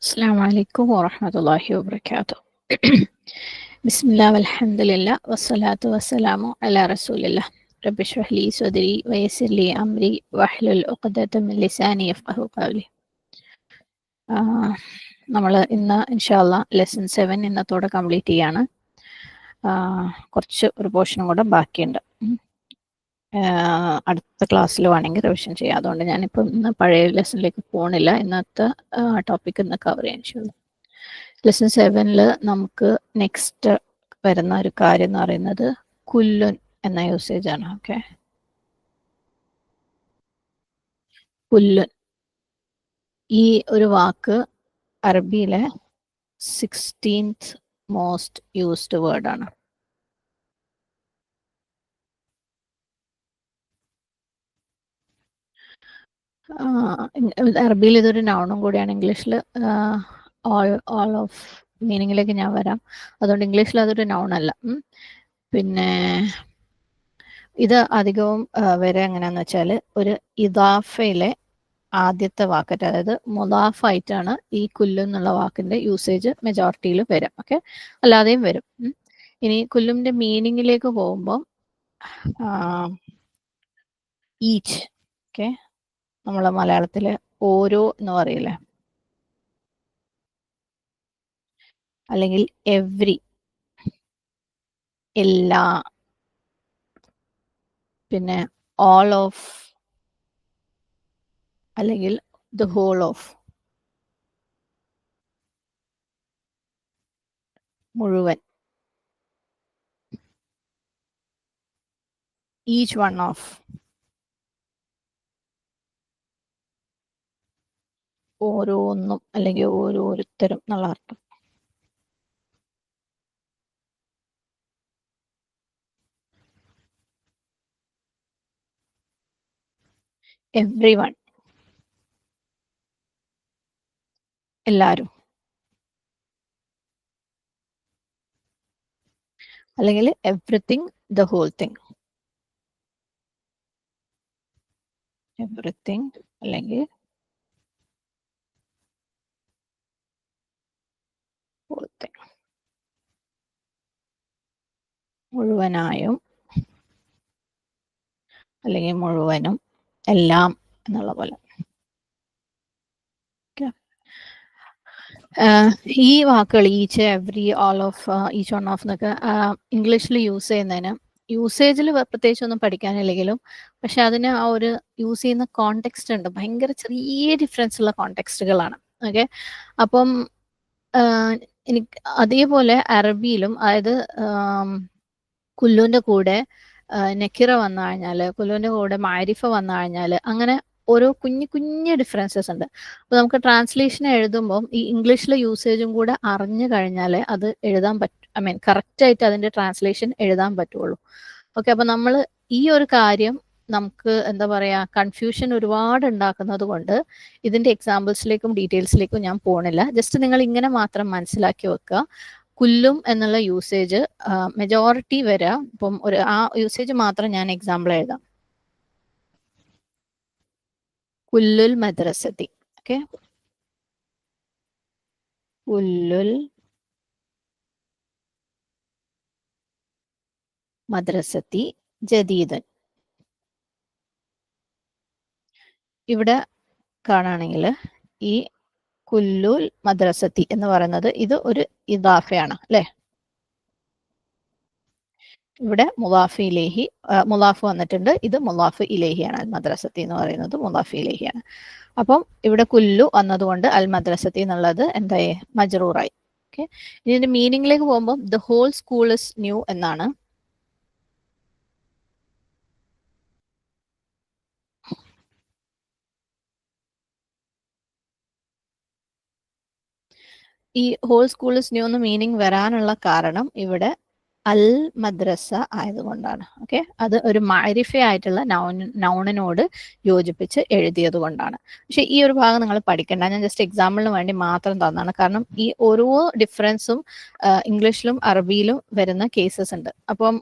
السلام عليكم ورحمة الله وبركاته. بسم الله والحمد لله والصلاة والسلام على رسول الله. رب اشرح لي صدري ويسر لي أمري واحلل عقدة من لساني يفقه قولي. നമ്മൾ ഇന്ന് ഇൻഷാല്ല ലെസൺ 7 ഇന്നത്തോടെ കംപ്ലീറ്റ് ചെയ്യാണ്. കുറച്ച് ഒരു പോർഷനും കൂടെ ബാക്കിയുണ്ട്. അടുത്ത ക്ലാസ്സിൽ വേണമെങ്കിൽ റിവിഷൻ ചെയ്യാം. അതുകൊണ്ട് ഞാനിപ്പം ഇന്ന് പഴയ ലെസണിലേക്ക് പോകണില്ല. ഇന്നത്തെ ടോപ്പിക് ഇന്ന് കവർ ചെയ്യാൻ ഇൻഷാല്ല. ലെസൺ 7 നമുക്ക് നെക്സ്റ്റ് വരുന്ന ഒരു കാര്യം എന്ന് പറയുന്നത് കുല്ലുൻ എന്ന യൂസേജ് ആണ്. ഓക്കെ, കുല്ലുൻ ഈ ഒരു വാക്ക് അറബിയിലെ 16th മോസ്റ്റ് യൂസ്ഡ് വേർഡ് ആണ്. അറബിയിൽ ഇതൊരു നൗണും കൂടിയാണ്. ഇംഗ്ലീഷിൽ ഓൾ ഓഫ് മീനിങ്ങിലേക്ക് ഞാൻ വരാം. അതുകൊണ്ട് ഇംഗ്ലീഷിൽ അതൊരു നൗൺ അല്ല. പിന്നെ ഇത് അധികവും വരെ എങ്ങനെയാന്ന് വെച്ചാൽ ഒരു ഇദാഫയിലെ ആദ്യത്തെ വാക്കറ്റ്, അതായത് മുദാഫായിട്ടാണ് ഈ കുല്ലു എന്നുള്ള വാക്കിന്റെ യൂസേജ് മെജോറിറ്റിയിൽ വരും. ഓക്കെ, അല്ലാതെയും വരും. ഇനി കുല്ലുമിന്റെ മീനിങ്ങിലേക്ക് പോകുമ്പോൾ ഈച്ച്, ഓക്കെ, നമ്മളെ മലയാളത്തില് ഓരോ എന്ന് പറയില്ലേ, അല്ലെങ്കിൽ എവ്രി, എല്ലാ, പിന്നെ ഓൾ ഓഫ്, അല്ലെങ്കിൽ ദ ഹോൾ ഓഫ്, മുഴുവൻ, ഈച്ച് വൺ ഓഫ്, ഓരോന്നും അല്ലെങ്കിൽ ഓരോരുത്തരും എന്നുള്ള അർത്ഥം. എവ്രി വൺ, എല്ലാവരും, അല്ലെങ്കിൽ everything, the whole thing, everything അല്ലെങ്കിൽ ഹോൾ തിങ്, മുഴുവനായും അല്ലെങ്കിൽ മുഴുവനും, എല്ലാം എന്നുള്ള പോലെ. ഈ വാക്കുകൾ each, every, all of, each one of എന്നൊക്കെ ഇംഗ്ലീഷിൽ യൂസ് ചെയ്യുന്നതിന് യൂസേജിൽ പ്രത്യേകിച്ച് ഒന്നും പഠിക്കാനില്ലെങ്കിലും, പക്ഷെ അതിന് ആ ഒരു യൂസ് ചെയ്യുന്ന കോണ്ടെക്സ്റ്റ് ഉണ്ട്. ഭയങ്കര ചെറിയ ഡിഫറൻസ് ഉള്ള കോണ്ടെക്സ്റ്റുകളാണ്. ഓക്കെ, അപ്പം എനിക്ക് അതേപോലെ അറബിയിലും, അതായത് കുല്ലുവിൻ്റെ കൂടെ നക്കിറ വന്നു കഴിഞ്ഞാൽ, കുല്ലുവിൻ്റെ കൂടെ മാരിഫ വന്നു കഴിഞ്ഞാൽ, അങ്ങനെ ഓരോ കുഞ്ഞു കുഞ്ഞു ഡിഫറൻസസ് ഉണ്ട്. അപ്പോൾ നമുക്ക് ട്രാൻസ്ലേഷൻ എഴുതുമ്പം ഈ ഇംഗ്ലീഷിലെ യൂസേജും കൂടെ അറിഞ്ഞു കഴിഞ്ഞാൽ അത് എഴുതാൻ പറ്റും. ഐ മീൻ കറക്റ്റായിട്ട് അതിൻ്റെ ട്രാൻസ്ലേഷൻ എഴുതാൻ പറ്റുള്ളൂ. ഓക്കെ, അപ്പോൾ നമ്മൾ ഈ ഒരു കാര്യം നമുക്ക് എന്താ പറയുക, കൺഫ്യൂഷൻ ഒരുപാട് ഉണ്ടാക്കുന്നത് കൊണ്ട് ഇതിൻ്റെ എക്സാമ്പിൾസിലേക്കും ഡീറ്റെയിൽസിലേക്കും ഞാൻ പോണില്ല. ജസ്റ്റ് നിങ്ങൾ ഇങ്ങനെ മാത്രം മനസ്സിലാക്കി വെക്കുക. കുല്ലും എന്നുള്ള യൂസേജ് മെജോറിറ്റി വരാം. ഇപ്പം ആ യൂസേജ് മാത്രം ഞാൻ എക്സാമ്പിൾ എഴുതാം. കുല്ലുൽ മദ്രസത്തി, ഓക്കെ, കുല്ലുൽ മദ്രസത്തി ജദീദൻ. ഇവിടെ കാണുകയാണെങ്കിൽ ഈ കുല്ലുൽ മദ്രസത്തി എന്ന് പറയുന്നത് ഇത് ഒരു ഇദാഫയാണ് അല്ലേ. ഇവിടെ മുലാഫ് ഇലേഹി, മുലാഫ് വന്നിട്ടുണ്ട്. ഇത് മുലാഫ് ഇലേഹിയാണ്. അൽ മദ്രസത്തി എന്ന് പറയുന്നത് മുലാഫ് ഇലേഹിയാണ്. അപ്പം ഇവിടെ കുല്ലു വന്നതുകൊണ്ട് അൽ മദ്രസത്തി എന്നുള്ളത് എന്തായി, മജ്റൂറായി. ഓക്കെ, ഇതിന്റെ മീനിങ്ങിലേക്ക് പോകുമ്പോൾ the whole school is new എന്നാണ്. ഈ ഹോൾ സ്കൂൾ ഇസ് ന്യൂ എന്ന് മീനിങ് വരാനുള്ള കാരണം ഇവിടെ അൽ മദ്രസ ആയതുകൊണ്ടാണ്. ഓക്കെ, അത് ഒരു മാരിഫ ആയിട്ടുള്ള നൗണിനോട് യോജിപ്പിച്ച് എഴുതിയത് കൊണ്ടാണ്. പക്ഷെ ഈ ഒരു ഭാഗം നിങ്ങൾ പഠിക്കേണ്ട, ഞാൻ ജസ്റ്റ് എക്സാമ്പിളിന് വേണ്ടി മാത്രം തന്നതാണ്. കാരണം ഈ ഓരോ ഡിഫറൻസും ഇംഗ്ലീഷിലും അറബിയിലും വരുന്ന കേസസ് ഉണ്ട്. അപ്പം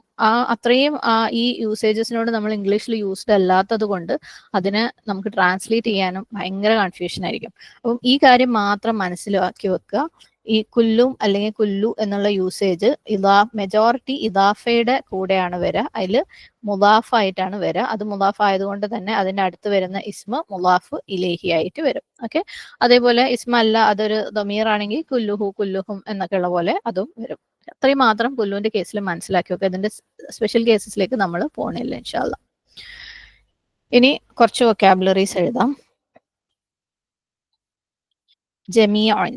അത്രയും ഈ യൂസേജസിനോട് നമ്മൾ ഇംഗ്ലീഷിൽ യൂസ്ഡ് അല്ലാത്തത് കൊണ്ട് അതിനെ നമുക്ക് ട്രാൻസ്ലേറ്റ് ചെയ്യാനും ഭയങ്കര കൺഫ്യൂഷൻ ആയിരിക്കും. അപ്പം ഈ കാര്യം മാത്രം മനസ്സിലാക്കി വെക്കുക. ഈ കുല്ലും അല്ലെങ്കിൽ കുല്ലു എന്നുള്ള യൂസേജ് മെജോറിറ്റി ഇദാഫയുടെ കൂടെയാണ് വരിക. അതിൽ മുദാഫ് ആയിട്ടാണ് വരിക. അത് മുദാഫ് ആയതുകൊണ്ട് തന്നെ അതിന്റെ അടുത്ത് വരുന്ന ഇസ്മ മുദാഫ് ഇലേഹി ആയിട്ട് വരും. ഓക്കെ, അതേപോലെ ഇസ്മ അല്ല അതൊരു ദമീർ ആണെങ്കിൽ കുല്ലുഹു കുല്ലുഹും എന്നൊക്കെ ഉള്ള പോലെ അതും വരും. അത്രയും മാത്രം കുല്ലുവിന്റെ കേസിൽ മനസ്സിലാക്കി വെക്കുക. ഇതിന്റെ സ്പെഷ്യൽ കേസസിലേക്ക് നമ്മൾ പോണില്ല ഇൻഷാ അല്ലാ. ഇനി കുറച്ച് വൊക്കാബുലറീസ് എഴുതാം. ജമീഅൻ,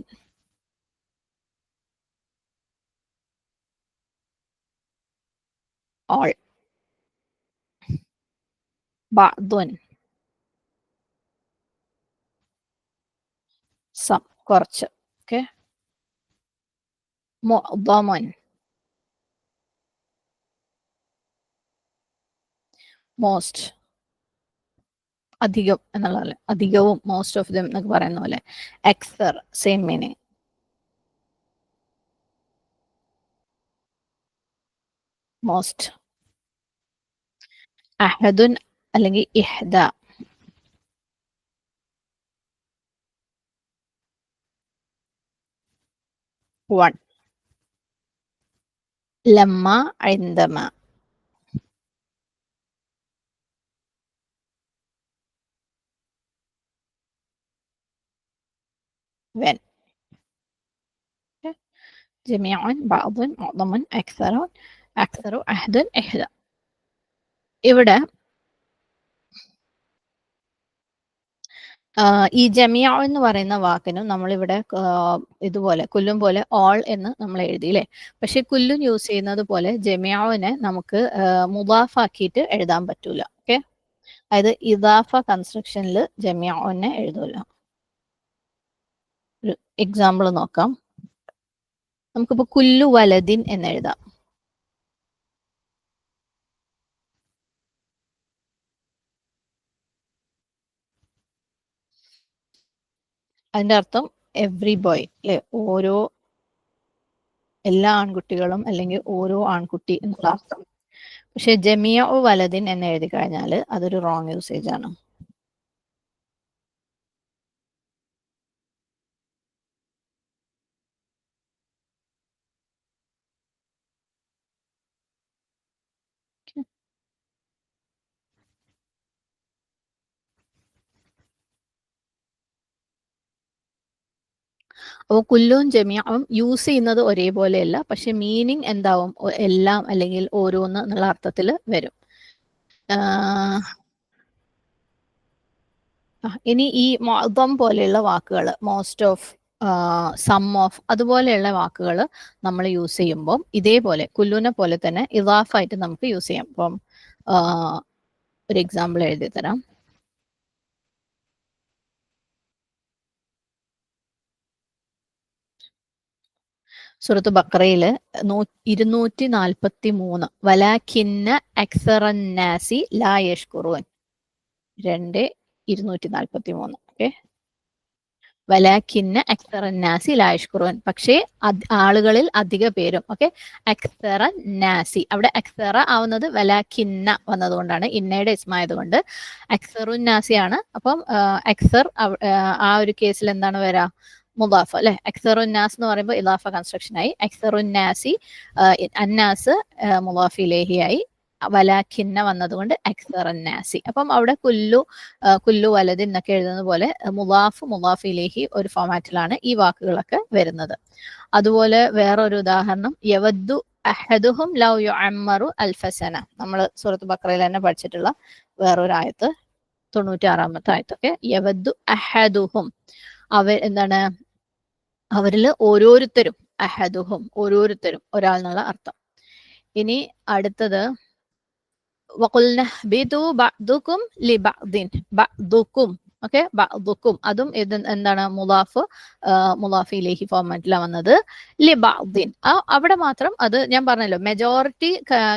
all, ബഅ്ദുൻ, some, കുറച്ച്. ഓക്കെ, മുഅ്ദമുൻ, മോസ്റ്റ്, അധികം എന്നുള്ള പോലെ, അധികവും, മോസ്റ്റ് ഓഫ് ദം എന്നൊക്കെ പറയുന്ന പോലെ. Axar, same meaning. മോസ്റ്റ്. അഹദുൻ അല്ലെങ്കിൽ ഇഹ്ദ, വൺ. ലമ്മ, ഐന്ദമ. when. ജമീഅൻ, ബഅ്ദുൻ, മുഅ്ദമുൻ, അക്സറുൻ, അക്സറു, അഹദുൻ, ഇഹ്ദ. ഇവിടെ ഈ ജമിയ എന്ന് പറയുന്ന വാക്കിനും നമ്മളിവിടെ ഇതുപോലെ കുല്ലും പോലെ ഓൾ എന്ന് നമ്മൾ എഴുതിയില്ലേ. പക്ഷെ കുല്ലും യൂസ് ചെയ്യുന്നത് പോലെ ജമിയാവിനെ നമുക്ക് മുദാഫാക്കിയിട്ട് എഴുതാൻ പറ്റൂല. ഓക്കെ, അതായത് ഇദാഫ കൺസ്ട്രക്ഷനിൽ ജമിയാവിനെ എഴുതൂല. ഒരു എക്സാമ്പിൾ നോക്കാം. നമുക്കിപ്പോ കുല്ലു വലദിൻ എന്ന് എഴുതാം. അതിന്റെ അർത്ഥം എവ്രി ബോയ് അല്ലെ, ഓരോ എല്ലാ ആൺകുട്ടികളും അല്ലെങ്കിൽ ഓരോ ആൺകുട്ടി എന്നുള്ള അർത്ഥം. പക്ഷെ ജമിയ വലദിൻ എന്ന് എഴുതി കഴിഞ്ഞാൽ അതൊരു റോങ് യൂസേജ് ആണ്. അപ്പോൾ കുല്ലും ജമിയാവും യൂസ് ചെയ്യുന്നത് ഒരേപോലെയല്ല, പക്ഷെ മീനിങ് എന്താവും, എല്ലാം അല്ലെങ്കിൽ ഓരോന്ന് എന്നുള്ള അർത്ഥത്തിൽ വരും. ഇനി ഈ മൊദം പോലെയുള്ള വാക്കുകൾ, മോസ്റ്റ് ഓഫ്, സം ഓഫ്, അതുപോലെയുള്ള വാക്കുകൾ നമ്മൾ യൂസ് ചെയ്യുമ്പോൾ ഇതേപോലെ കുല്ലുനെ പോലെ തന്നെ ഇദാഫായിട്ട് നമുക്ക് യൂസ് ചെയ്യാം. അപ്പം ഒരു എക്സാമ്പിൾ എഴുതി തരാം. സൂറത്ത് ബഖറയില് 243 വലാകിന്ന അക്സറന്നാസി ലാ യഷ്കുറൂൻ, 2:243. ഓക്കെ, വലാകിന്ന അക്സറന്നാസി ലാ യഷ്കുറൂൻ, പക്ഷേ ആളുകളിൽ അധിക പേരും. ഓക്കെ, അക്സറന്നാസി, അവിടെ അക്സറ ആവുന്നത് വലാകിന്ന വന്നതുകൊണ്ടാണ്, ഇന്നയുടെ ഇസ്മായതുകൊണ്ട് അക്സറുന്നാസി ആണ്. അപ്പം അക്സർ ആ ഒരു കേസിൽ എന്താണ് വരാ, മുദാഫ് അല്ലെ. അക്സറുന്നാസ് എന്ന് പറയുമ്പോൾ ഇദാഫ കൺസ്ട്രക്ഷൻ ആയി. അക്സറുന്നാസി, അന്നാസ് മുദാഫ് ഇലൈഹി ആയി. വലാഖിന്ന വന്നതുകൊണ്ട് അക്സറന്നാസി. അപ്പം അവിടെ കുല്ലു വലദിൻ എന്നൊക്കെ എഴുതുന്ന പോലെ മുദാഫ് ഇലൈഹി ഒരു ഫോമാറ്റിലാണ് ഈ വാക്കുകളൊക്കെ വരുന്നത്. അതുപോലെ വേറൊരു ഉദാഹരണം, യവദ്ദു അഹദുഹും ലൗ യുഅമ്മറു അൽഫസന. നമ്മൾ സൂറത്ത് ബഖറയിൽ തന്നെ പഠിച്ചിട്ടുള്ള വേറൊരു ആയത്ത്, 96-ാമത്തെ ആയത്തൊക്കെ. യവദ്ദു അഹദുഹും, എന്താണ്, അവരിൽ ഓരോരുത്തരും, അഹദുഹും ഓരോരുത്തരും, ഒരാൾ എന്നുള്ള അർത്ഥം. ഇനി അടുത്തത് വഖുൽന ബിദു ബഅ്ദുകും ലിബഅ്ദിൻ, ബഅ്ദുകും ഓക്കെ. ബഅ്ദുക്കും അതും ഇത് എന്താണ് മുളാഫ് മുളാഫ് ഇലൈഹി ഫോർമാറ്റിലാണ് വന്നത്. ലി ബഅ്ദിൻ അവിടെ മാത്രം അത് ഞാൻ പറഞ്ഞല്ലോ മെജോറിറ്റി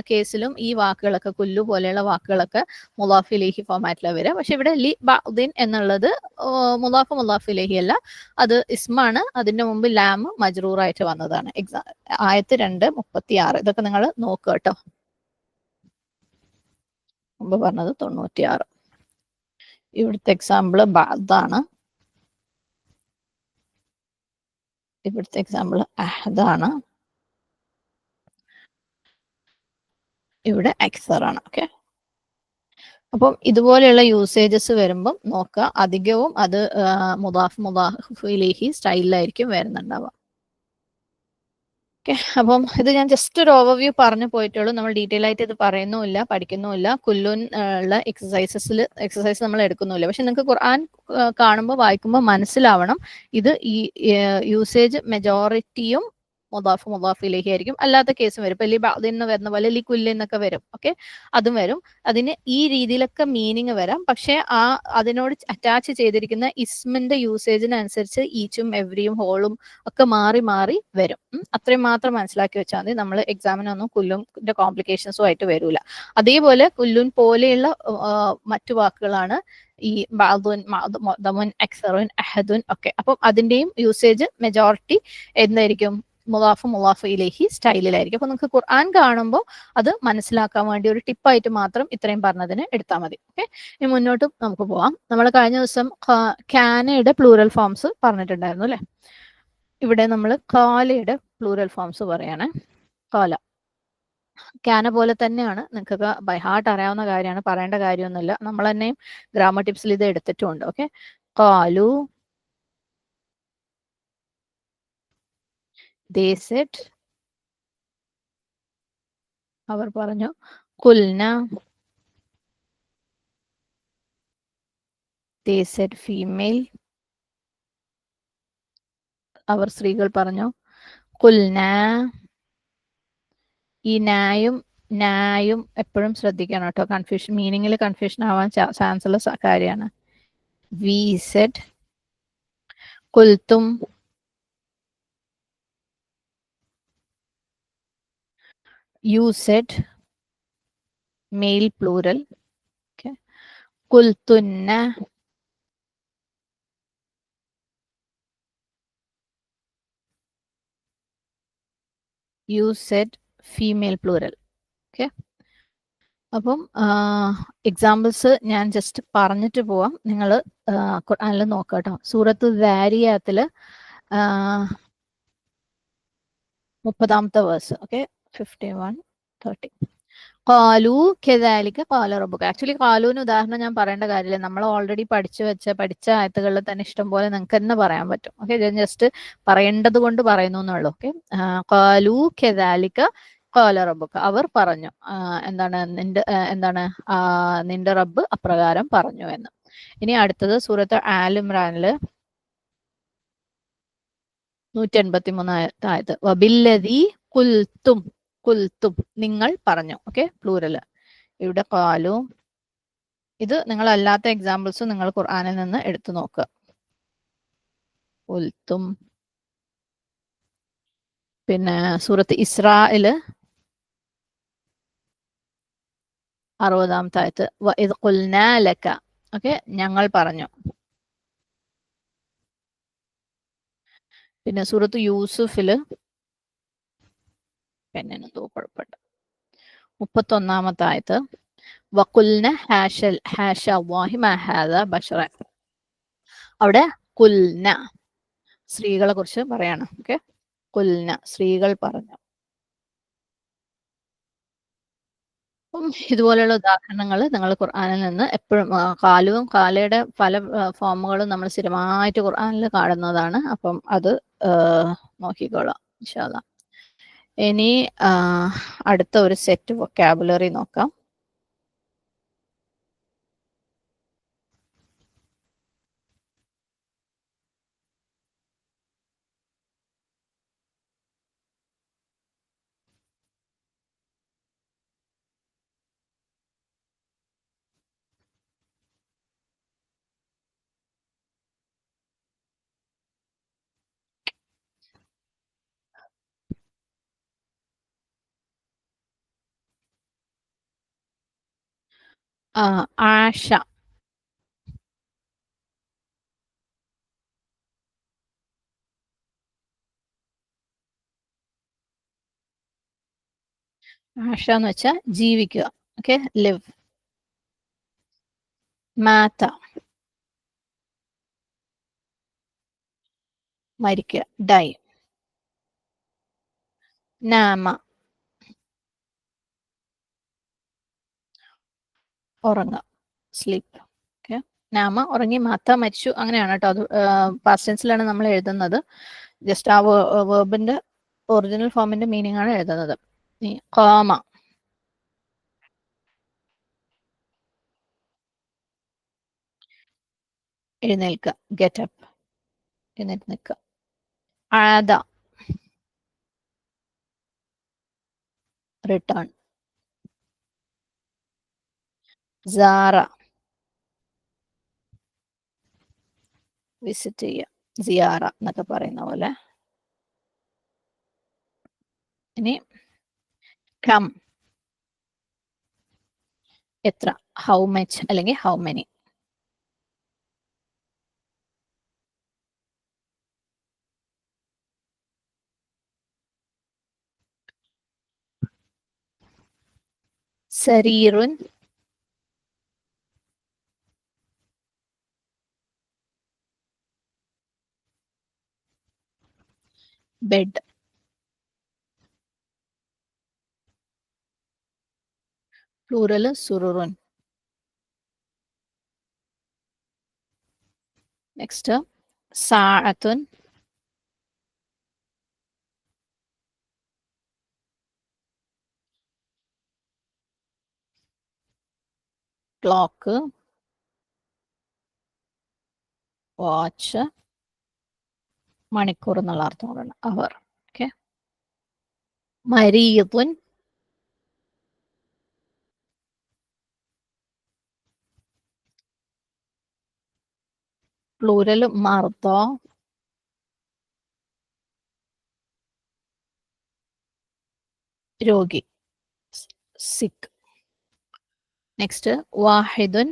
കേസിലും ഈ വാക്കുകളൊക്കെ കുല്ലു പോലെയുള്ള വാക്കുകളൊക്കെ മുളാഫ് ഇലൈഹി ഫോർമാറ്റിലാണ് വരിക. പക്ഷെ ഇവിടെ ലി ബഅ്ദിൻ എന്നുള്ളത് മുളാഫ് ഇലൈഹി അല്ല, അത് ഇസ്മാണ്. അതിന്റെ മുമ്പ് ലാം മജ്റൂറായിട്ട് വന്നതാണ്. ആയത്ത് 2:36 ഇതൊക്കെ നിങ്ങൾ നോക്കുക കേട്ടോ. മുമ്പ് പറഞ്ഞത് 96. ഇവിടുത്തെ എക്സാമ്പിൾ ബഅ്ദാണ്. ഇവിടുത്തെ എക്സാമ്പിൾ അഹദാണ്. ഇവിടെ അക്സറാണ്. ഓക്കെ. അപ്പം ഇതുപോലെയുള്ള യൂസേജസ് വരുമ്പം നോക്കുക, അധികവും അത് മുദാഫ് ഇലൈഹി സ്റ്റൈലിലായിരിക്കും വരുന്നുണ്ടാവുക. ഓക്കെ. അപ്പം ഇത് ഞാൻ ജസ്റ്റ് ഒരു ഓവർവ്യൂ പറഞ്ഞു പോയിട്ടുള്ളൂ. നമ്മൾ ഡീറ്റെയിൽ ആയിട്ട് ഇത് പറയുന്നുമില്ല, പഠിക്കുന്നുമില്ല. കുല്ലുൻ ഉള്ള എക്സസൈസ് നമ്മൾ എടുക്കുന്നുമില്ല. പക്ഷെ നിങ്ങൾക്ക് ഖുർആൻ കാണുമ്പോൾ വായിക്കുമ്പോൾ മനസ്സിലാവണം ഇത് ഈ യൂസേജ് മെജോറിറ്റിയും മുദാഫ് ഇലൈഹി ആയിരിക്കും. അല്ലാത്ത കേസും വരും. ഇപ്പൊ ലി ബഅ്ദിന്ന് വരുന്ന പോലെ ലി കുല്ലിന്നൊക്കെ വരും. ഓക്കെ, അതും വരും. അതിന് ഈ രീതിയിലൊക്കെ മീനിങ് വരാം. പക്ഷെ അതിനോട് അറ്റാച്ച് ചെയ്തിരിക്കുന്ന ഇസ്മിന്റെ യൂസേജിനനുസരിച്ച് ഈച്ചും എവരിയും ഹോളും ഒക്കെ മാറി മാറി വരും. അത്രയും മാത്രം മനസ്സിലാക്കി വെച്ചാൽ മതി. നമ്മൾ എക്സാമിനൊന്നും കുല്ലുന്റെ കോംപ്ലിക്കേഷൻസും ആയിട്ട് വരൂല. അതേപോലെ കുല്ലുൻ പോലെയുള്ള മറ്റു വാക്കുകളാണ് ഈ ബഅ്ദുൻ, മഅ്ദമുൻ, അക്സറുൻ, അഹദുൻ ഒക്കെ. അപ്പം അതിന്റെയും യൂസേജ് മെജോറിറ്റി എന്തായിരിക്കും? മുളാഫ് ഇലൈഹി സ്റ്റൈലിലായിരിക്കും. അപ്പൊ നിങ്ങൾക്ക് ഖുർആൻ കാണുമ്പോൾ അത് മനസ്സിലാക്കാൻ വേണ്ടി ഒരു ടിപ്പായിട്ട് മാത്രം ഇത്രയും പറഞ്ഞതിന് എടുത്താൽ മതി. ഓക്കെ. ഇനി മുന്നോട്ട് നമുക്ക് പോവാം. നമ്മൾ കഴിഞ്ഞ ദിവസം കാനയുടെ പ്ലൂറൽ ഫോംസ് പറഞ്ഞിട്ടുണ്ടായിരുന്നു അല്ലെ? ഇവിടെ നമ്മൾ കാലയുടെ പ്ലൂറൽ ഫോംസ് പറയാണ്. കാല കാന പോലെ തന്നെയാണ്. നിങ്ങൾക്കൊക്കെ ബൈ ഹാർട്ട് അറിയാവുന്ന കാര്യമാണ്, പറയേണ്ട കാര്യമൊന്നുമില്ല. നമ്മൾ തന്നെയും ഗ്രാമർ ടിപ്സിൽ ഇത് എടുത്തിട്ടുണ്ട്. ഓക്കെ. കാലു, they said, അവർ പറഞ്ഞു. കുൽന, they said female, അവർ സ്ത്രീകൾ പറഞ്ഞു. കുൽന, ഈ നായും എപ്പോഴും ശ്രദ്ധിക്കണം കേട്ടോ. കൺഫ്യൂഷൻ, മീനിങ്ങിൽ കൺഫ്യൂഷൻ ആവാൻ ചാൻസ് ഉള്ള കാര്യമാണ്. വി സെഡ്, കുൽത്തും, യു സെഡ്, മെയിൽ പ്ലൂറൽ. കുൽത്തുന്ന, you said, female plural. Okay. അപ്പം എക്സാമ്പിൾസ് ഞാൻ ജസ്റ്റ് പറഞ്ഞിട്ട് പോവാം. നിങ്ങൾ ഖുർആനിൽ നോക്കുക കേട്ടോ. സൂറത്ത് ദാരിയാത്തില് 30ാമത്തെ വേഴ്സ്. ഓക്കെ. 51:30. കാലു കെദാലിക കാല റബ്ബുക. ആക്ച്വലി കാലുവിന് ഉദാഹരണം ഞാൻ പറയേണ്ട കാര്യമില്ല. നമ്മൾ ഓൾറെഡി പഠിച്ച ആയത്തുകളിൽ തന്നെ ഇഷ്ടം പോലെ നിങ്ങൾക്ക് തന്നെ പറയാൻ പറ്റും. ഓക്കെ. ഞാൻ ജസ്റ്റ് പറയേണ്ടത് കൊണ്ട് പറയുന്നു എന്നുള്ളൂ. ഓക്കെ. കാലു കെദാലിക കാല റബ്ബുക. അവർ പറഞ്ഞു എന്താണ് നിന്റെ റബ്ബ് അപ്രകാരം പറഞ്ഞു എന്ന്. ഇനി അടുത്തത് സൂറത്ത് ആൽ ഇമ്രാനില് 183ാമത്തെ ആയത്ത്. വബില്ലദി കുൽത്തും നിങ്ങൾ പറഞ്ഞു. ഓക്കെ. പ്ലൂറല്. ഇവിടെ കാലു. ഇത് നിങ്ങൾ അല്ലാത്ത എക്സാമ്പിൾസ് നിങ്ങൾ ഖുർആനിൽ നിന്ന് എടുത്തു നോക്കുക. കുൽത്തും. പിന്നെ സൂറത്ത് ഇസ്രായില് 60ാമത്തെ ആയത്ത്. വഇദ് ഖുൽനാ ലക. ഓക്കെ. ഞങ്ങൾ പറഞ്ഞു. പിന്നെ സൂറത്ത് യൂസുഫില് പെണ്ണിന് കുഴപ്പമില്ല. 31ാമത്തെ ആയത്ത്. വഖുൽന ഹാഷ അല്ലാഹി മാ ഹാദാ ബശറ. അവിടെ കുൽന സ്ത്രീകളെ കുറിച്ച് പറയാണ്. ഓക്കെ. കുൽന സ്ത്രീകൾ പറഞ്ഞു. ഇതുപോലെയുള്ള ഉദാഹരണങ്ങൾ നിങ്ങൾ ഖുർആനിൽ നിന്ന് എപ്പോഴും കാലുവും കാലയുടെ പല ഫോമുകളും നമ്മൾ സ്ഥിരമായിട്ട് ഖുർആനിൽ കാണുന്നതാണ്. അപ്പം അത് നോക്കിക്കോളാം ഇൻഷാ അല്ലാഹ്. ഇനി അടുത്ത ഒരു സെറ്റ് വൊക്കാബുലറി നോക്കാം. ആഷ. ആഷ എന്ന് വെച്ചാൽ ജീവിക്കുക. Okay, live. മാത്ത, മരിക്കുക, ഡൈ. നാമ, ഉറങ്ങുക, സ്ലീപ്പ്. ഓക്കെ, നാമ ഉറങ്ങി, മാത്ത മരിച്ചു, അങ്ങനെയാണ് കേട്ടോ. അത് പാസ്റ്റ് ടെൻസിലാണ് നമ്മൾ എഴുതുന്നത്. ജസ്റ്റ് ആ വേർബിന്റെ ഒറിജിനൽ ഫോമിന്റെ മീനിങ് ആണ് എഴുതുന്നത്. ഖാമ, എഴുന്നേൽക്കുക, ഗെറ്റ് അപ്പ്, എഴുന്നേറ്റ് നിൽക്കുക. ആദ, റിട്ടേൺ. സാറ, വിസിറ്റ് ചെയ്യുക, സിയാറ എന്നൊക്കെ പറയുന്ന പോലെ. ഇനി കം, എത്ര, ഹൗ മച്ച് അല്ലെങ്കിൽ ഹൗ മെനി. സരീറുൻ, ബെഡ്. പ്ലൂറൽ സുറുറുൻ. നെക്സ്റ്റ് സാഅത്തുൻ, ക്ലോക്ക്, വാച്ച്, മണിക്കൂർ എന്നുള്ള അർത്ഥമാണ് അവർ. ഓക്കെ, മരീതുൻ, പ്ലൂരൽ മർദ, രോഗി, സിക്ക്. നെക്സ്റ്റ് വാഹിദുൻ,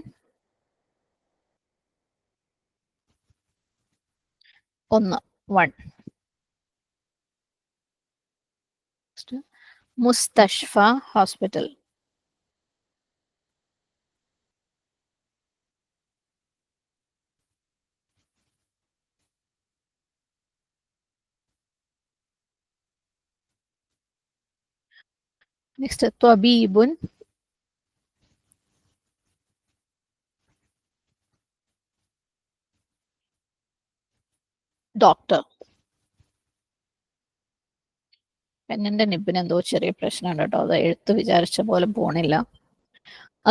ഒന്ന്, വൺ. മുസ്തഷ്ഫ, ഹോസ്പിറ്റൽ. നെക്സ്റ്റ് ത്വബീബുൻ, ഡോക്ടർ. പെണ്ണിന്റെ നിബിന് എന്തോ ചെറിയ പ്രശ്നമുണ്ട് കേട്ടോ, അത് എഴുത്ത് വിചാരിച്ച പോലെ പോണില്ല.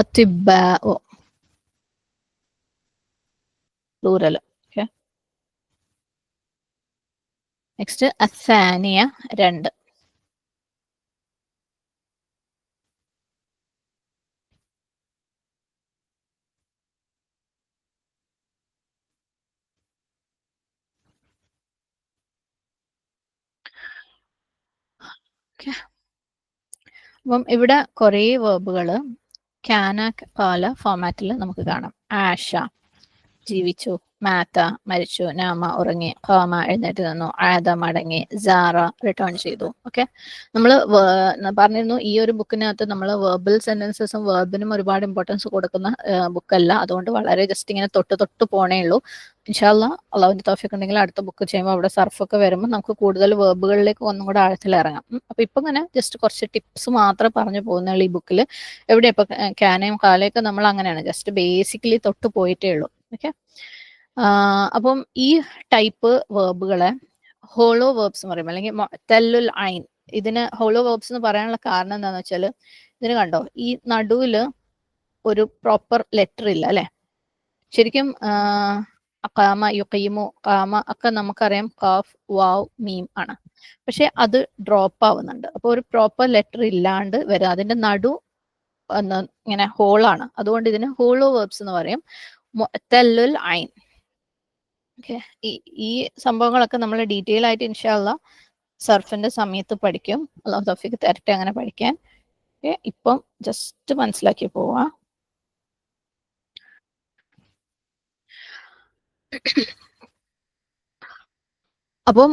അത്തിബ, പ്ലൂറൽ. ഓക്കെ, നെക്സ്റ്റ് അസാനിയ, രണ്ട്. അപ്പം ഇവിടെ കുറേ വേർബുകൾ ക്യാന, കാല ഫോമാറ്റിൽ നമുക്ക് കാണാം. ആഷ, ജീവിച്ചു. മാത്ത, മരിച്ചു. നാമ, ഉറങ്ങി. ഖാമ, എഴുന്നേറ്റ് നിന്നു. ആദ, മടങ്ങി. സാറ, റിട്ടേൺ ചെയ്തു. ഓക്കെ, നമ്മൾ പറഞ്ഞിരുന്നു ഈ ഒരു ബുക്കിനകത്ത് നമ്മൾ വേർബൽ സെന്റൻസസും വേർബിനും ഒരുപാട് ഇമ്പോർട്ടൻസ് കൊടുക്കുന്ന ബുക്കല്ല. അതുകൊണ്ട് വളരെ ജസ്റ്റ് ഇങ്ങനെ തൊട്ട് തൊട്ട് പോണേ ഉള്ളൂ. ഇൻഷാല്ല അള്ളാഹുവിന്റെ തൗഫീഖ് ഉണ്ടെങ്കിൽ അടുത്ത ബുക്ക് ചെയ്യുമ്പോൾ അവിടെ സർഫൊക്കെ വരുമ്പോൾ നമുക്ക് കൂടുതൽ വേർബുകളിലേക്ക് ഒന്നും കൂടെ ആഴത്തിൽ ഇറങ്ങാം. അപ്പൊ ഇപ്പൊ ഇങ്ങനെ ജസ്റ്റ് കുറച്ച് ടിപ്സ് മാത്രമേ പറഞ്ഞു പോകുന്നുള്ളൂ ഈ ബുക്കിൽ. എവിടെ ഇപ്പൊ ക്യാനയും കാലയൊക്കെ നമ്മൾ അങ്ങനെയാണ് ജസ്റ്റ് ബേസിക്കലി തൊട്ട് പോയിട്ടേ ഉള്ളൂ. ഓക്കെ, അപ്പം ഈ ടൈപ്പ് വേർബുകളെ ഹോളോ വേർബ്സ് എന്ന് പറയും, അല്ലെങ്കിൽ തെല്ലുൽ ഐൻ. ഇതിന് ഹോളോ വേർബ്സ് എന്ന് പറയാനുള്ള കാരണം എന്താണെന്ന് വെച്ചാൽ ഇതിന് കണ്ടോ, ഈ നടുവില് ഒരു പ്രോപ്പർ ലെറ്റർ ഇല്ല അല്ലെ. ശരിക്കും അഖാമ, യുഖീമു, ഖാമ ഒക്കെ നമുക്കറിയാം ഖാഫ്, വാവ്, മീം ആണ്. പക്ഷെ അത് ഡ്രോപ്പ് ആവുന്നുണ്ട്. അപ്പൊ ഒരു പ്രോപ്പർ ലെറ്റർ ഇല്ലാണ്ട് വരും. അതിന്റെ നടു ഇങ്ങനെ ഹോളാണ്. അതുകൊണ്ട് ഇതിന് ഹോളോ വേർബ്സ് എന്ന് പറയും. മുഅത്തല്ലുൽ ഐൻ. ഓക്കെ, ഈ സംഭവങ്ങളൊക്കെ നമ്മൾ ഡീറ്റെയിൽ ആയിട്ട് ഇൻഷാല്ല സർഫിന്റെ സമയത്ത് പഠിക്കും. അല്ലാഹു തൗഫീഖ് തരട്ടെ അങ്ങനെ പഠിക്കാൻ. ഇപ്പം ജസ്റ്റ് മനസ്സിലാക്കി പോവാ. അപ്പം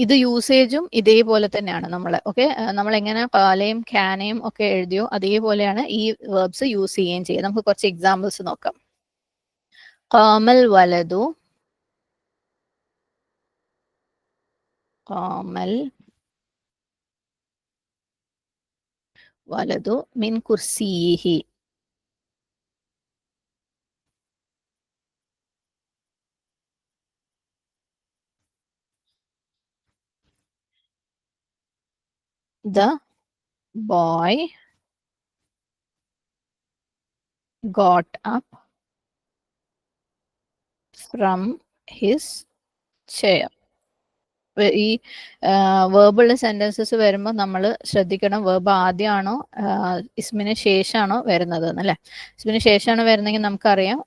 ഇത് യൂസേജും ഇതേപോലെ തന്നെയാണ് നമ്മള്. ഓക്കെ, നമ്മൾ എങ്ങനെ കാലയും ക്യാനയും ഒക്കെ എഴുതിയോ അതേപോലെയാണ് ഈ വേർബ്സ് യൂസ് ചെയ്യുകയും ചെയ്യുക. നമുക്ക് കുറച്ച് എക്സാമ്പിൾസ് നോക്കാം. ഖാമൽ വലതു, ഖാമൽ വലതു മിൻ കുർസിയിഹി. The boy got up from his chair. ഈ വേർബുള്ള സെന്റൻസസ് വരുമ്പോൾ നമ്മൾ ശ്രദ്ധിക്കണം വേർബ് ആദ്യമാണോ ഇസ്മിന് ശേഷമാണോ വരുന്നത് എന്നല്ലേ. ഇസ്മിന് ശേഷമാണ് വരുന്നതെങ്കിൽ നമുക്കറിയാം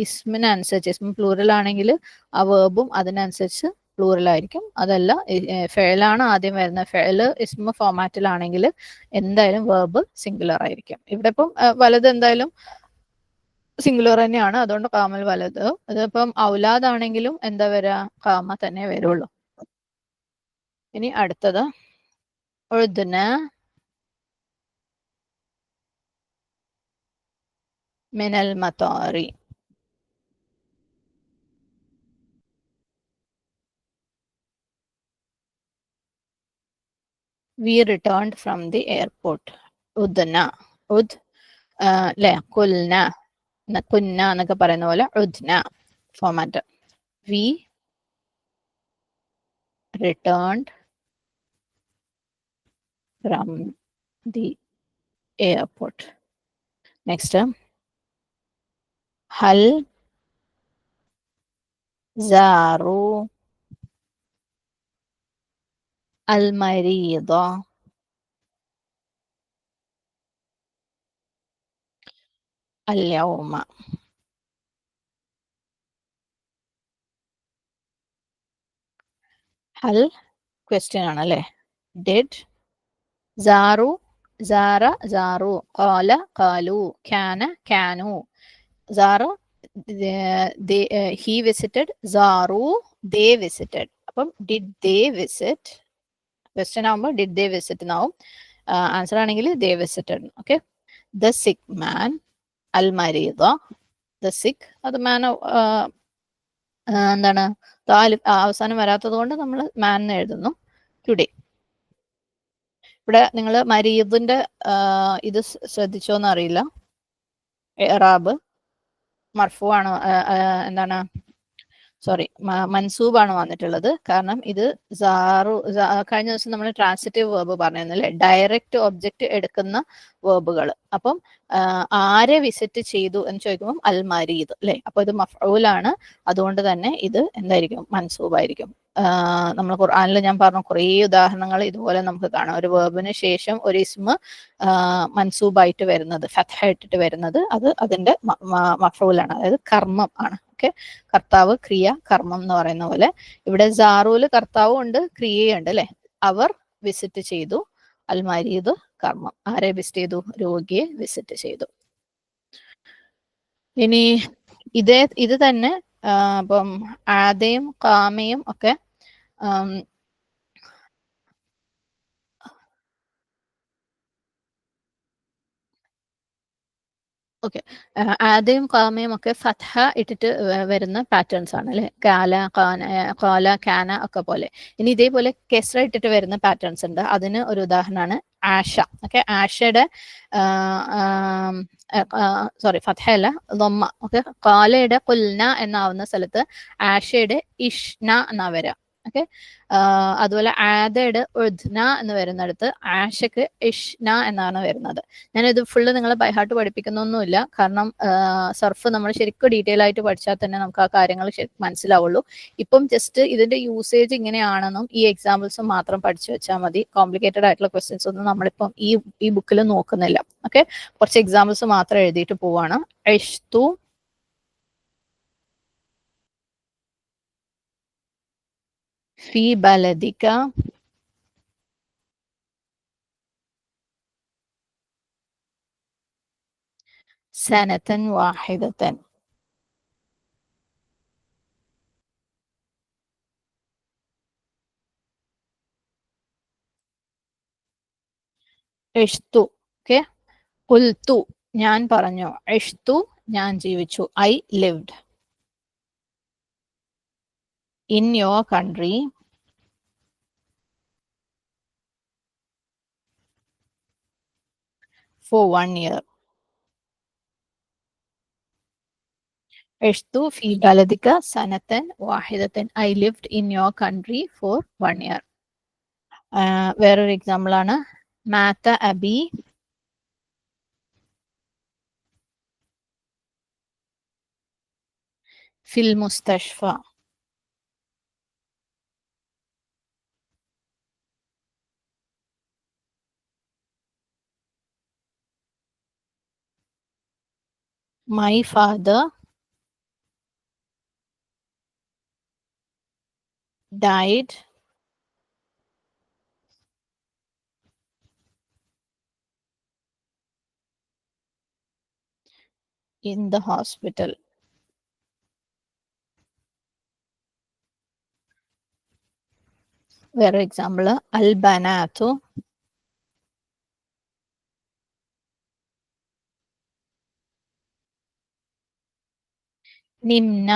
ഇസ്മിനനുസരിച്ച്, ഇസ്മ പ്ലൂറൽ ആണെങ്കിൽ ആ വേർബും അതിനനുസരിച്ച് പ്ലൂറൽ ആയിരിക്കും. അതല്ല ഫെയിലാണ് ആദ്യം വരുന്നത്, ഫെയില് ഇസ്മ ഫോമാറ്റിലാണെങ്കിൽ എന്തായാലും വേർബ് സിംഗുലർ ആയിരിക്കും. ഇവിടെ ഇപ്പം വലത് എന്തായാലും സിംഗുലർ തന്നെയാണ്, അതുകൊണ്ട് കാമൽ വലത്. അതിപ്പം ഔലാദാണെങ്കിലും എന്താ വരിക, കാമ തന്നെ വരുള്ളൂ. ഇനി അടുത്തത് ഉഴുതുന മിനൽ മത്താറി. We returned from the airport. Udhna, ഉദ് അല്ലെ, കുൽന, കുന്ന എന്നൊക്കെ പറയുന്ന പോലെ Udhna format. We returned from the airport. Next, ഹൽ സാറു അൽ മരീദ അൽ യൗമ. ഹൽ ക്വസ്റ്റ്യൻ ആണ് അല്ലേ. ഡിഡ്, സാറു സാറ സാറു, ഖാല ഖാലു, ക്യാന ക്യാനു. സാറ ഹി വിസിറ്റഡ്, സാറു ദേ വിസിറ്റഡ്. അപ്പം ഡിഡ് ദേ വിസിറ്റ്, ക്വസ്റ്റ്യൻ ആകുമ്പോൾ ഡിഡ് ദേ വിസിറ്റ് എന്നാവും, ആൻസർ ആണെങ്കിൽ ദേ വിസിറ്റഡ്. ഓക്കെ. ദ സിക്ക് മാൻ അൽ മരീദ. ദ സിക്ക് അത് മാൻ, എന്താണ് അവസാനം വരാത്തത് കൊണ്ട് നമ്മൾ മാൻ എന്ന് എഴുതുന്നു. ടുഡേ. ഇവിടെ നിങ്ങൾ മരീദിന്റെ ഇത് ശ്രദ്ധിച്ചോന്ന് അറിയില്ല, എറാബ് മർഫു ആണ്, എന്താണ് സോറി മൻസൂബാണ് വന്നിട്ടുള്ളത്. കാരണം ഇത് സാറു, കഴിഞ്ഞ ദിവസം നമ്മൾ ട്രാൻസിറ്റീവ് വേർബ് പറഞ്ഞിരുന്നല്ലേ, ഡയറക്റ്റ് ഒബ്ജക്റ്റ് എടുക്കുന്ന വേർബുകൾ. അപ്പം ആരെ വിസിറ്റ് ചെയ്തു എന്ന് ചോദിക്കുമ്പോൾ അൽ മരീദ് അല്ലെ, അപ്പൊ ഇത് മഫ്ഊലാണ്, അതുകൊണ്ട് തന്നെ ഇത് എന്തായിരിക്കും, മൻസൂബായിരിക്കും. നമ്മൾ ഖുർആനിൽ ഞാൻ പറഞ്ഞ കുറേ ഉദാഹരണങ്ങൾ ഇതുപോലെ നമുക്ക് കാണാം. ഒരു വേർബിന് ശേഷം ഒരു ഇസ്മ മൻസൂബായിട്ട് വരുന്നത്, ഫത്ഹ ഇട്ടിട്ട് വരുന്നത്, അത് അതിന്റെ മഫ്ഊലാണ്, അതായത് കർമ്മം ആണ്. ഓക്കെ, കർത്താവ്, ക്രിയ, കർമ്മം എന്ന് പറയുന്ന പോലെ ഇവിടെ സാറൂല് കർത്താവും ഉണ്ട് ക്രിയയും ഉണ്ട് അല്ലെ. അവർ വിസിറ്റ് ചെയ്തു, അൽ മരീദ് കർമ്മം. ആരെ വിസിറ്റ് ചെയ്തു, രോഗിയെ വിസിറ്റ് ചെയ്തു. ഇനി ഇത് തന്നെ ഇപ്പം ആദയും കാമയും ഒക്കെ ഓക്കെ, ആദയും കാമയും ഒക്കെ ഫത്ഹ ഇട്ടിട്ട് വരുന്ന പാറ്റേൺസ് ആണ് അല്ലെ, കാല കാല കാന ഒക്കെ പോലെ. ഇനി ഇതേപോലെ കെസ്ര ഇട്ടിട്ട് വരുന്ന പാറ്റേൺസ് ഉണ്ട്. അതിന് ഒരു ഉദാഹരണമാണ് ആഷ. ഓക്കെ, ആഷയുടെ സോറി ഫത്ഹ അല്ല, ലൊമ്മ. ഓക്കെ, കാലയുടെ കുൽന എന്നാവുന്ന സ്ഥലത്ത് ആഷയുടെ ഇഷ്ന എന്നാ വരിക. ഓക്കെ, അതുപോലെ ആദയുടെ ഉദ്ന എന്ന് വരുന്നിടത്ത് ആഷക്ക് ഇഷ്ന എന്നാണ് വരുന്നത്. ഞാനിത് ഫുള്ള് നിങ്ങളെ ബൈഹാർട്ട് പഠിപ്പിക്കുന്നൊന്നുമില്ല, കാരണം സർഫ് നമ്മൾ ശരിക്കും ഡീറ്റെയിൽ ആയിട്ട് പഠിച്ചാൽ തന്നെ നമുക്ക് ആ കാര്യങ്ങൾ മനസ്സിലാവുള്ളൂ. ഇപ്പം ജസ്റ്റ് ഇതിന്റെ യൂസേജ് ഇങ്ങനെയാണെന്നും ഈ എക്സാമ്പിൾസും മാത്രം പഠിച്ചു വെച്ചാൽ മതി. കോംപ്ലിക്കേറ്റഡ് ആയിട്ടുള്ള ക്വസ്റ്റ്യൻസ് ഒന്നും നമ്മളിപ്പം ഈ ബുക്കിൽ നോക്കുന്നില്ല. ഓക്കെ, കുറച്ച് എക്സാമ്പിൾസ് മാത്രം എഴുതിയിട്ട് പോവാണ്. ഇഷ്തു ഫി ബലദിക സനതൻ വാഹിദതൻ. ഇഷ്തു. ഓക്കെ, കുൽത്തു ഞാൻ പറഞ്ഞു, ഇഷ്തു ഞാൻ ജീവിച്ചു, I lived. In your country for 1 year. عشت في بلدك سنة واحدة. I lived in your country for 1 year. വേറൊരു എക്സാമ്പിൾ ആണ് മാത്ത അബി ഫിൽ മുസ്തഷ്ഫ. My father died in the hospital. വേറൊരു എക്സാമ്പിൾ അൽ ബനാത്തു നിംന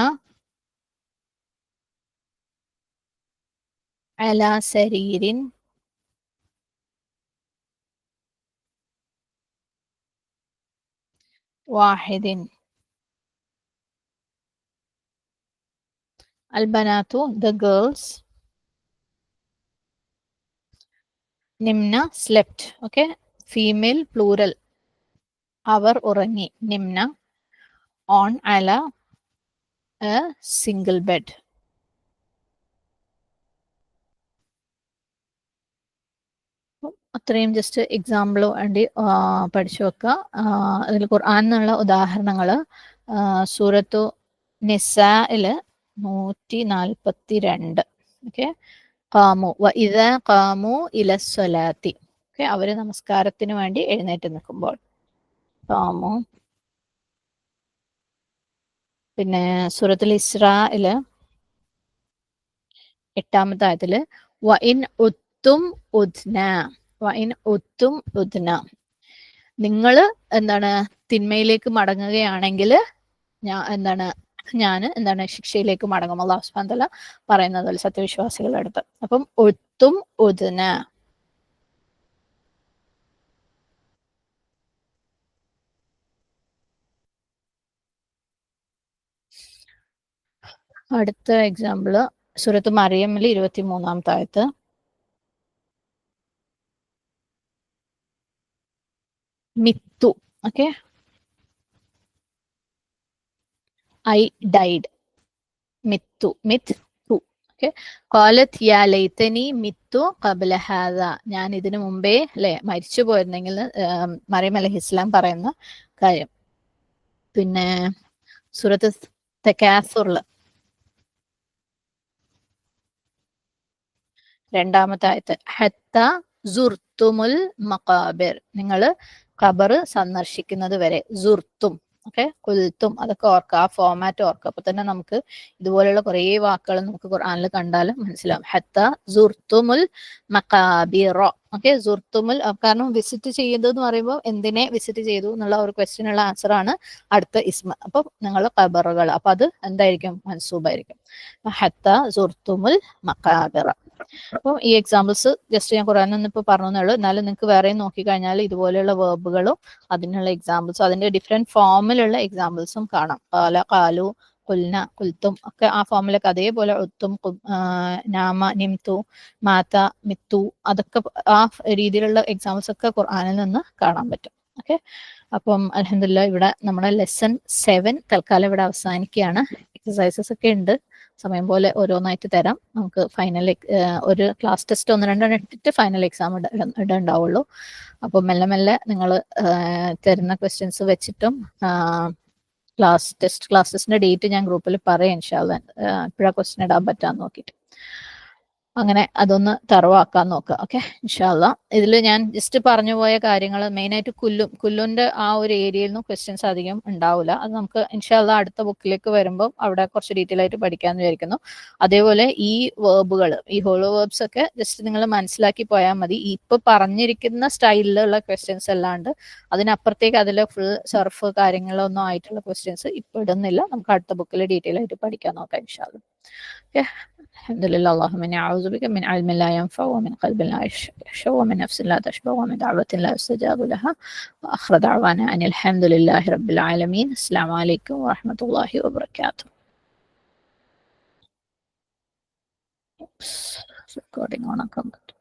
അലാ സരീരിൻ വാഹിദിൻ. അൽ ബനാത്തു the girls, നിംന slept. ഓക്കെ, ഫീമെയിൽ പ്ലൂറൽ അവർ ഉറങ്ങി, നിംന ഓൺ അല എ സിംഗിൾ ബെഡ്. അത്രയും ജസ്റ്റ് എക്സാമ്പിൾ വേണ്ടി പഠിച്ചു വെക്കുക. അതിൽ ഖുർആൻ എന്നുള്ള ഉദാഹരണങ്ങൾ സൂറത്തു നിസായില് 142. ഓക്കെ, കാമു വ ഇദ കാമു ഇലസ്വലാത്തി. ഓക്കെ, അവര് നമസ്കാരത്തിന് വേണ്ടി എഴുന്നേറ്റ് നിൽക്കുമ്പോൾ കാമു. പിന്നെ സൂറത്തുൽ ഇസ്രായില് 8-ാമത്തെ ആയത്തില് വ ഇൻ ഉത്തും ഉദ്ന, വ ഇൻ ഉത്തും ഉദ്ന, നിങ്ങൾ എന്താണ് തിന്മയിലേക്ക് മടങ്ങുകയാണെങ്കിൽ ഞാൻ ശിക്ഷയിലേക്ക് മടങ്ങും. അല്ലാഹു സുബ്ഹാനഹു വ തആല പറയുന്നത് സത്യവിശ്വാസികളുടെ അടുത്ത്. അപ്പം ഉത്തും ഉദ്ന. അടുത്ത എക്സാമ്പിള് സൂറത്ത് മറിയമില് 23-ാമത്തെ ആയത്ത് മിത്തു. ഓക്കെ, ഐ ഡൈഡ്, മിത്തു മിത്ത് ടു. ഓക്കെ, ഖാലത് യാ ലൈതനി മിത്തു ഖബ്ല ഹാദ, ഞാൻ ഇതിനു മുമ്പേ അല്ലെ മരിച്ചു പോയിരുന്നെങ്കിൽ മറിയം അലൈഹിസ്സലാം പറയുന്ന കാര്യം. പിന്നെ സൂറത്ത് തകാസുറില് 2-ാമത്തെ ആയത്ത് ഹത്ത സുർത്തുമുൽ മഖാബിർ, നിങ്ങൾ ഖബർ സന്ദർശിക്കുന്നത് വരെ. സുർത്തും, ഓക്കെ, കുൽത്തും, അതൊക്കെ ഓർക്കുക, ആ ഫോമാറ്റ് ഓർക്കുക. അപ്പൊ തന്നെ നമുക്ക് ഇതുപോലെയുള്ള കുറേ വാക്കുകൾ നമുക്ക് ഖുർആനിൽ കണ്ടാലും മനസ്സിലാവും. ഹത്ത സുർത്തുമുൽ മഖാബിറ. ഓക്കെ, സുർത്തുമുൽ, കാരണം വിസിറ്റ് ചെയ്തു എന്ന് പറയുമ്പോൾ എന്തിനെ വിസിറ്റ് ചെയ്തു എന്നുള്ള ഒരു ക്വസ്റ്റ്യനുള്ള ആൻസർ ആണ് അടുത്ത ഇസ്മ. അപ്പൊ നിങ്ങൾ ഖബറുകൾ, അപ്പൊ അത് എന്തായിരിക്കും, മൻസൂബായിരിക്കും. ഹത്ത സുർത്തുമുൽ മഖാബിറ. അപ്പോൾ ഈ എക്സാമ്പിൾസ് ജസ്റ്റ് ഞാൻ ഖുർആനിൽ ഇപ്പോൾ പറഞ്ഞേ ഉള്ളൂ. എന്നാലും നിങ്ങൾക്ക് വേറെയും നോക്കിക്കഴിഞ്ഞാൽ ഇതുപോലെയുള്ള വേർബുകളും അതിനുള്ള എക്സാമ്പിൾസും അതിന്റെ ഡിഫറെന്റ് ഫോമിലുള്ള എക്സാമ്പിൾസും കാണാം. കാല, കാലു, കുൽന, കുൽത്തും ഒക്കെ ആ ഫോമിലൊക്കെ അതേപോലെ ഒത്തും, നാമ, നിംതു, മാത, മിത്തു, അതൊക്കെ ആ രീതിയിലുള്ള എക്സാമ്പിൾസ് ഒക്കെ ഖുർആനിൽ നിന്ന് കാണാൻ പറ്റും. ഓക്കെ, അപ്പം അൽഹംദുലില്ലാഹ് ഇവിടെ നമ്മുടെ ലെസൺ 7 തൽക്കാലം ഇവിടെ അവസാനിക്കുകയാണ്. എക്സസൈസസ് ഒക്കെ ഉണ്ട്, സമയം പോലെ ഓരോന്നായിട്ട് തരാം. നമുക്ക് ഫൈനൽ ഒരു ക്ലാസ് ടെസ്റ്റ് 1-2 ഇട്ടിട്ട് ഫൈനൽ എക്സാം ഇടുണ്ടാവുള്ളൂ. അപ്പോൾ മെല്ലെ മെല്ലെ നിങ്ങൾ തരുന്ന ക്വസ്റ്റ്യൻസ് വെച്ചിട്ടും ക്ലാസ് ടെസ്റ്റിന്റെ ഡേറ്റ് ഞാൻ ഗ്രൂപ്പിൽ പറയാം ഇൻഷാ അല്ലാഹ്, എപ്പോഴാണ് ക്വസ്റ്റ്യൻ ഇടാൻ പറ്റാന്ന് നോക്കിയിട്ട്. അങ്ങനെ അതൊന്ന് തറവാക്കാൻ നോക്കുക. ഓക്കെ, ഇൻഷാ അള്ളാ. ഇതിൽ ഞാൻ ജസ്റ്റ് പറഞ്ഞു പോയ കാര്യങ്ങൾ മെയിനായിട്ട് കുല്ലുന്റെ ആ ഒരു ഏരിയയിൽ നിന്നും ക്വസ്റ്റ്യൻസ് അധികം ഉണ്ടാവില്ല. അത് നമുക്ക് ഇൻഷാ അള്ളാ അടുത്ത ബുക്കിലേക്ക് വരുമ്പോൾ അവിടെ കുറച്ച് ഡീറ്റെയിൽ ആയിട്ട് പഠിക്കാമെന്ന് വിചാരിക്കുന്നു. അതേപോലെ ഈ വേർബുകൾ, ഈ ഹോളോ വേർബ്സ് ഒക്കെ ജസ്റ്റ് നിങ്ങൾ മനസ്സിലാക്കി പോയാൽ മതി. ഇപ്പൊ പറഞ്ഞിരിക്കുന്ന സ്റ്റൈലിലുള്ള ക്വസ്റ്റ്യൻസ് അല്ലാണ്ട് അതിനപ്പുറത്തേക്ക് അതിൽ ഫുൾ സർഫ് കാര്യങ്ങളൊന്നും ആയിട്ടുള്ള ക്വസ്റ്റ്യൻസ് ഇപ്പൊ ഇടുന്നില്ല. നമുക്ക് അടുത്ത ബുക്കിൽ ഡീറ്റെയിൽ ആയിട്ട് പഠിക്കാൻ നോക്കാം ഇൻഷാ അള്ളാ. ഓക്കെ, الحمد لله. اللهم إني أعوذ بك من علم لا ينفع ومن قلب لا يخشع ومن نفس لا تشبع ومن دعوة لا يستجاب لها وآخر دعوانا أن الحمد لله رب العالمين. السلام عليكم ورحمة الله وبركاته. Recording on account.